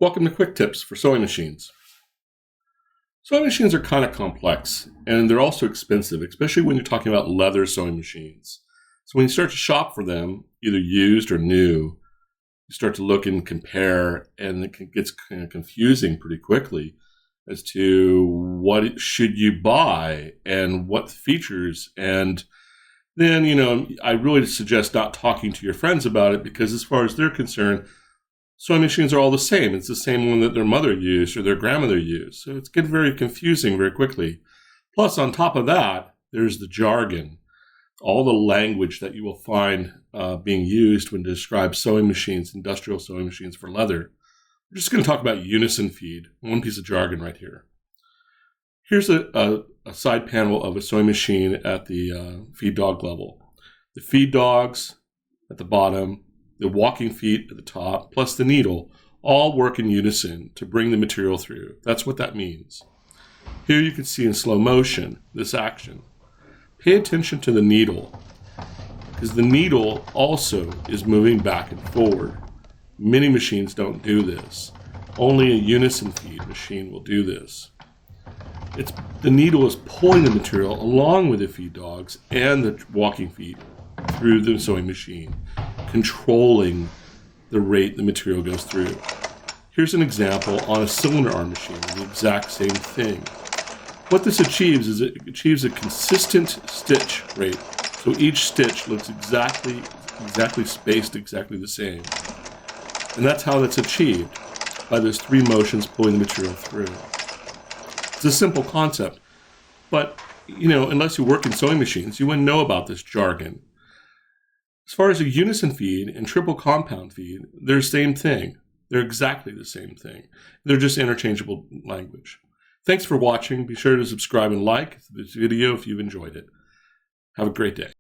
Welcome to Quick Tips for Sewing Machines. Sewing machines are kind of complex, and they're also expensive, especially when you're talking about leather sewing machines. So when you start to shop for them, either used or new, you start to look and compare, and it gets kind of confusing pretty quickly as to what should you buy and what features. And then, I really suggest not talking to your friends about it, because as far as they're concerned, sewing machines are all the same. It's the same one that their mother used or their grandmother used. So it's getting very confusing very quickly. Plus, on top of that, there's the jargon, all the language that you will find being used when to describe sewing machines, industrial sewing machines for leather. We're just going to talk about Unison Feed, one piece of jargon right here. Here's a side panel of a sewing machine at the feed dog level. The feed dogs at the bottom, the walking feet at the top, plus the needle, all work in unison to bring the material through. That's what that means. Here you can see in slow motion this action. Pay attention to the needle, because the needle also is moving back and forward. Many machines don't do this. Only a Unison Feed machine will do this. The needle is pulling the material along with the feed dogs and the walking feet through the sewing machine, controlling the rate the material goes through. Here's an example on a cylinder arm machine, the exact same thing. What this achieves is it achieves a consistent stitch rate. So each stitch looks exactly spaced exactly the same. And that's how that's achieved, by those three motions pulling the material through. It's a simple concept, but unless you work in sewing machines, you wouldn't know about this jargon. As far as a Unison Feed and triple compound feed, they're the same thing. They're exactly the same thing. They're just interchangeable language. Thanks for watching. Be sure to subscribe and like this video if you've enjoyed it. Have a great day.